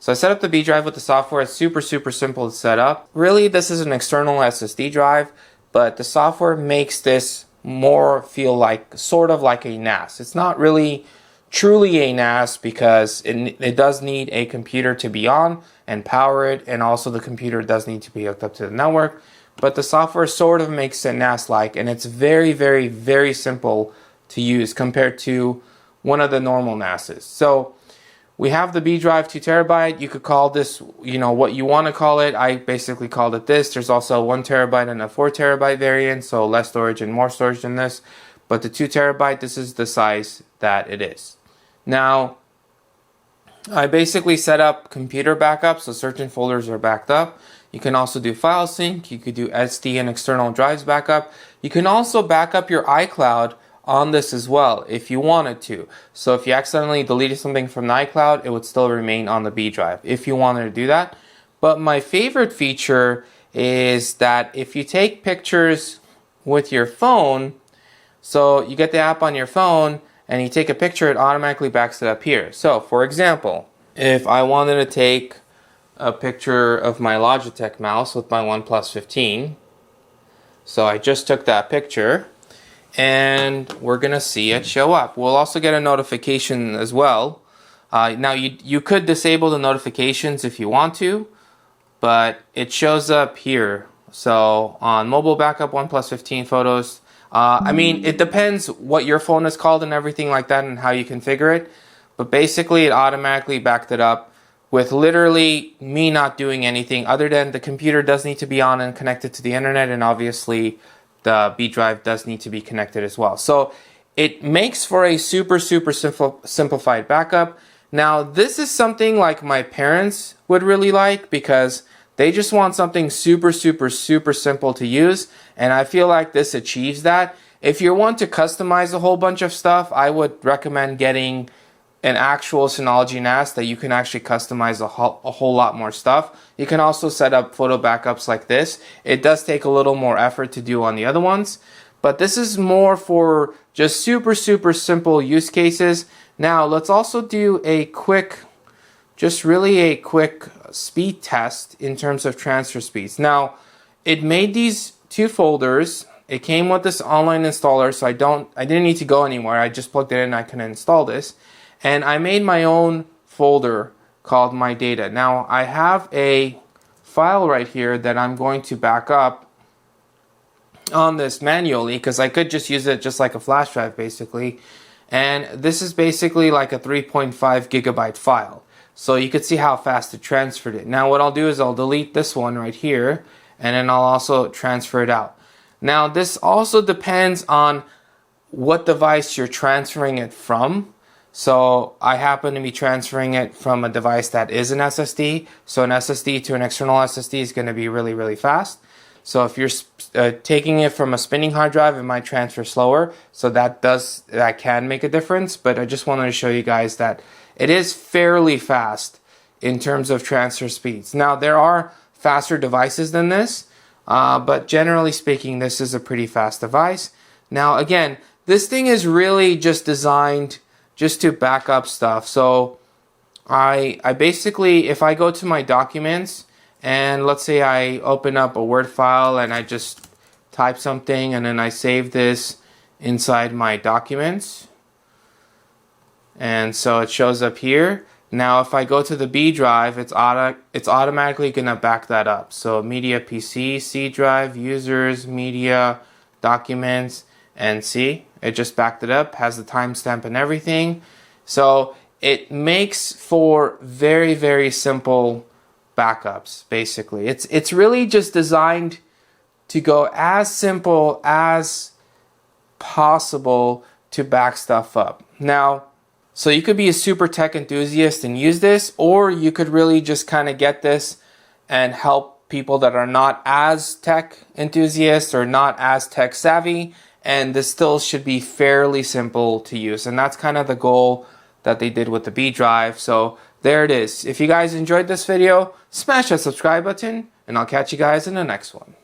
So I set up the BeeDrive with the software. It's super simple to set up. Really, this is an external SSD drive, but the software makes this more feel like sort of like a NAS. It's not really truly a NAS because it does need a computer to be on and power it, and also the computer does need to be hooked up to the network. But the software sort of makes it NAS-like, and it's very simple to use compared to one of the normal NASs. So we have the BeeDrive 2 terabyte. You could call this, what you want to call it. I basically called it this. There's also a 1 terabyte and a 4 terabyte variant, so less storage and more storage than this. But the 2 terabyte, this is the size that it is. Now, I basically set up computer backup, so certain folders are backed up. You can also do file sync. You could do SD and external drives backup. You can also back up your iCloud on this as well if you wanted to. So if you accidentally deleted something from the iCloud, it would still remain on the BeeDrive if you wanted to do that. But my favorite feature is that if you take pictures with your phone, so you get the app on your phone and you take a picture, it automatically backs it up here. So for example, if I wanted to take a picture of my Logitech mouse with my OnePlus 15, so I just took that picture, and we're gonna see it show up. We'll also get a notification as well. Now you could disable the notifications if you want to, but it shows up here. So on mobile backup OnePlus 15 photos, I mean, it depends what your phone is called and everything like that and how you configure it, but basically it automatically backed it up with literally me not doing anything other than the computer does need to be on and connected to the internet, and obviously the BeeDrive does need to be connected as well. So it makes for a super simplified backup. Now this is something like my parents would really like because they just want something super simple to use, and I feel like this achieves that. If you want to customize a whole bunch of stuff, I would recommend getting an actual Synology NAS that you can actually customize a whole lot more stuff. You can also set up photo backups like this. It does take a little more effort to do on the other ones, but this is more for just super simple use cases. Now let's also do a quick, really a quick speed test in terms of transfer speeds. Now it made these 2 folders. It came with this online installer, so I didn't need to go anywhere. I just plugged it in and I can install this. And I made my own folder called My Data. Now I have a file right here that I'm going to back up on this manually because I could just use it just like a flash drive basically. And this is basically like a 3.5 gigabyte file. So you could see how fast it transferred it. Now what I'll do is I'll delete this one right here, and then I'll also transfer it out. Now this also depends on what device you're transferring it from. So I happen to be transferring it from a device that is an SSD. So an SSD to an external SSD is going to be really fast. So if you're taking it from a spinning hard drive, it might transfer slower. So that can make a difference. But I just wanted to show you guys that it is fairly fast in terms of transfer speeds. Now there are faster devices than this, but generally speaking, this is a pretty fast device. Now again, this thing is really just designed just to back up stuff. So I basically, if I go to my documents and let's say I open up a Word file and I just type something and then I save this inside my documents, and so it shows up here. Now if I go to the BeeDrive, it's automatically gonna back that up. So media PC, C drive, users, media, documents, and see, it just backed it up, has the timestamp and everything. So it makes for very simple backups basically. It's really just designed to go as simple as possible to back stuff up. Now, so you could be a super tech enthusiast and use this, or you could really just kind of get this and help people that are not as tech enthusiasts or not as tech savvy, and this still should be fairly simple to use. And that's kind of the goal that they did with the BeeDrive. So there it is. If you guys enjoyed this video, smash that subscribe button, and I'll catch you guys in the next one.